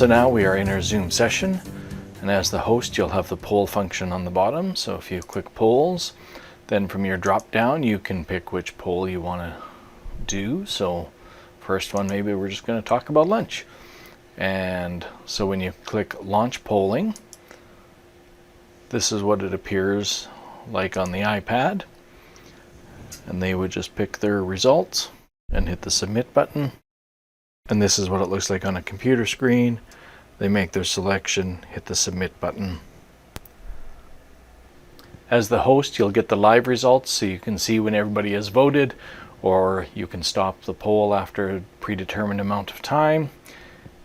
So now we are in our Zoom session, and as the host you'll have the poll function on the bottom. So if you click polls, then from your drop down you can pick which poll you want to do. So first one, maybe we're just going to talk about lunch. And so when you click launch polling, this is what it appears like on the iPad, and they would just pick their results and hit the submit button. And this is what it looks like on a computer screen. They make their selection, hit the submit button. As the host, you'll get the live results so you can see when everybody has voted, or you can stop the poll after a predetermined amount of time.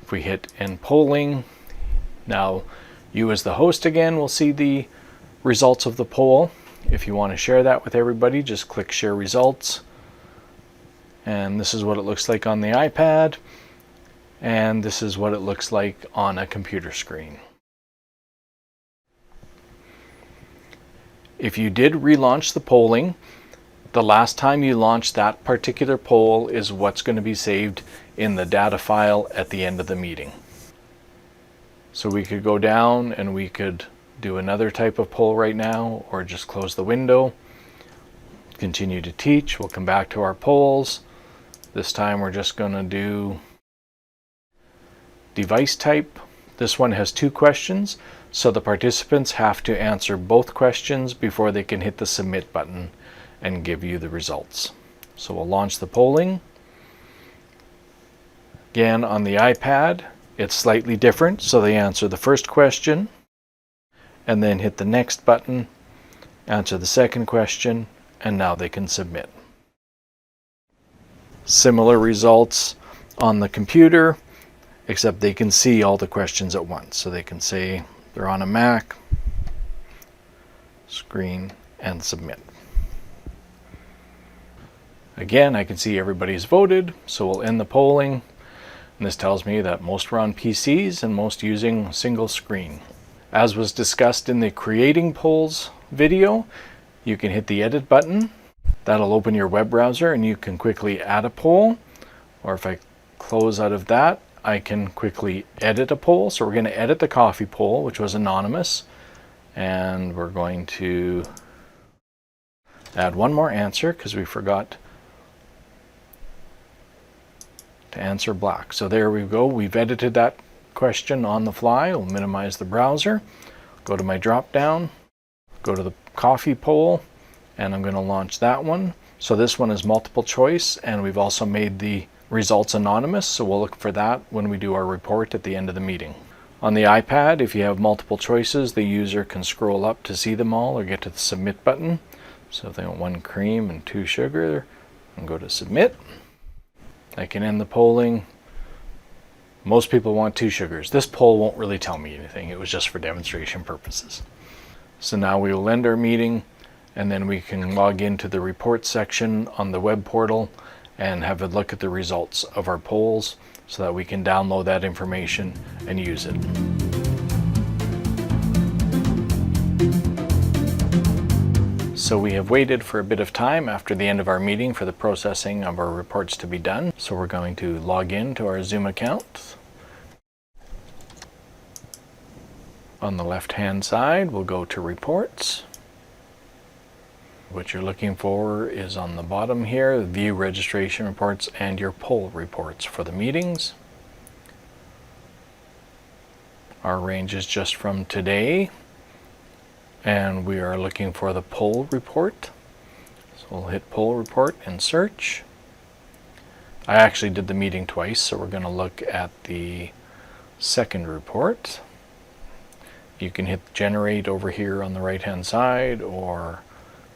If we hit end polling, now you as the host again will see the results of the poll. If you want to share that with everybody, just click share results. And this is what it looks like on the iPad, and this is what it looks like on a computer screen. If you did relaunch the polling, the last time you launched that particular poll is what's going to be saved in the data file at the end of the meeting. So we could go down and we could do another type of poll right now, or just close the window, continue to teach. We'll come back to our polls. This time we're just going to do device type. This one has 2 questions, so the participants have to answer both questions before they can hit the submit button and give you the results. So we'll launch the polling. Again, on the iPad, it's slightly different. So they answer the first question and then hit the next button, answer the second question, and now they can submit. Similar results on the computer, except they can see all the questions at once. So they can say they're on a Mac, screen, and submit. Again, I can see everybody's voted, so we'll end the polling. And this tells me that most were on PCs and most using single screen. As was discussed in the creating polls video, you can hit the edit button. That'll open your web browser and you can quickly add a poll. Or if I close out of that, I can quickly edit a poll. So we're going to edit the coffee poll, which was anonymous. And we're going to add one more answer because we forgot to answer black. So there we go. We've edited that question on the fly. We'll minimize the browser. Go to my drop down, go to the coffee poll, and I'm going to launch that one. So this one is multiple choice, and we've also made the results anonymous, so we'll look for that when we do our report at the end of the meeting. On the iPad, if you have multiple choices, the user can scroll up to see them all or get to the submit button. So if they want 1 cream and 2 sugar, and go to submit. I can end the polling. Most people want 2 sugars. This poll won't really tell me anything. It was just for demonstration purposes. So now we will end our meeting, and then we can log into the report section on the web portal and have a look at the results of our polls so that we can download that information and use it. So we have waited for a bit of time after the end of our meeting for the processing of our reports to be done. So we're going to log in to our Zoom account. On the left-hand side, we'll go to reports. What you're looking for is on the bottom here, view registration reports and your poll reports for the meetings. Our range is just from today, and we are looking for the poll report. So we'll hit poll report and search. I actually did the meeting twice, so we're going to look at the second report. You can hit generate over here on the right hand side, or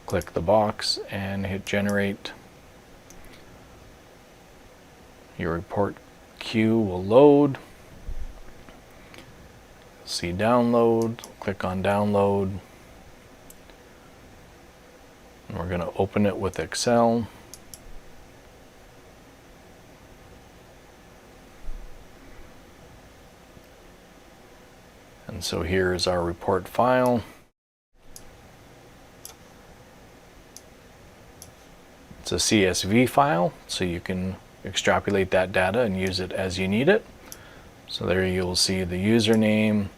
click the box and hit generate. Your report queue will load. See download, click on download. And we're going to open it with Excel. And so here is our report file. It's a CSV file, so you can extrapolate that data and use it as you need it. So there you'll see the username,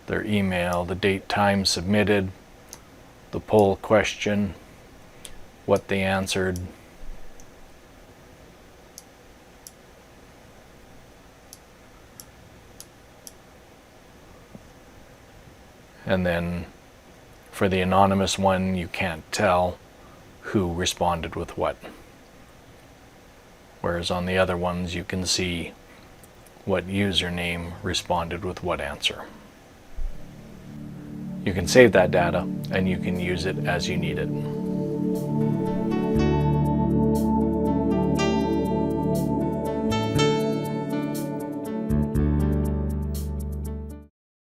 their email, the date, time submitted, the poll question, what they answered, and then for the anonymous one, you can't tell who responded with what. Whereas on the other ones, you can see what username responded with what answer. You can save that data and you can use it as you need it.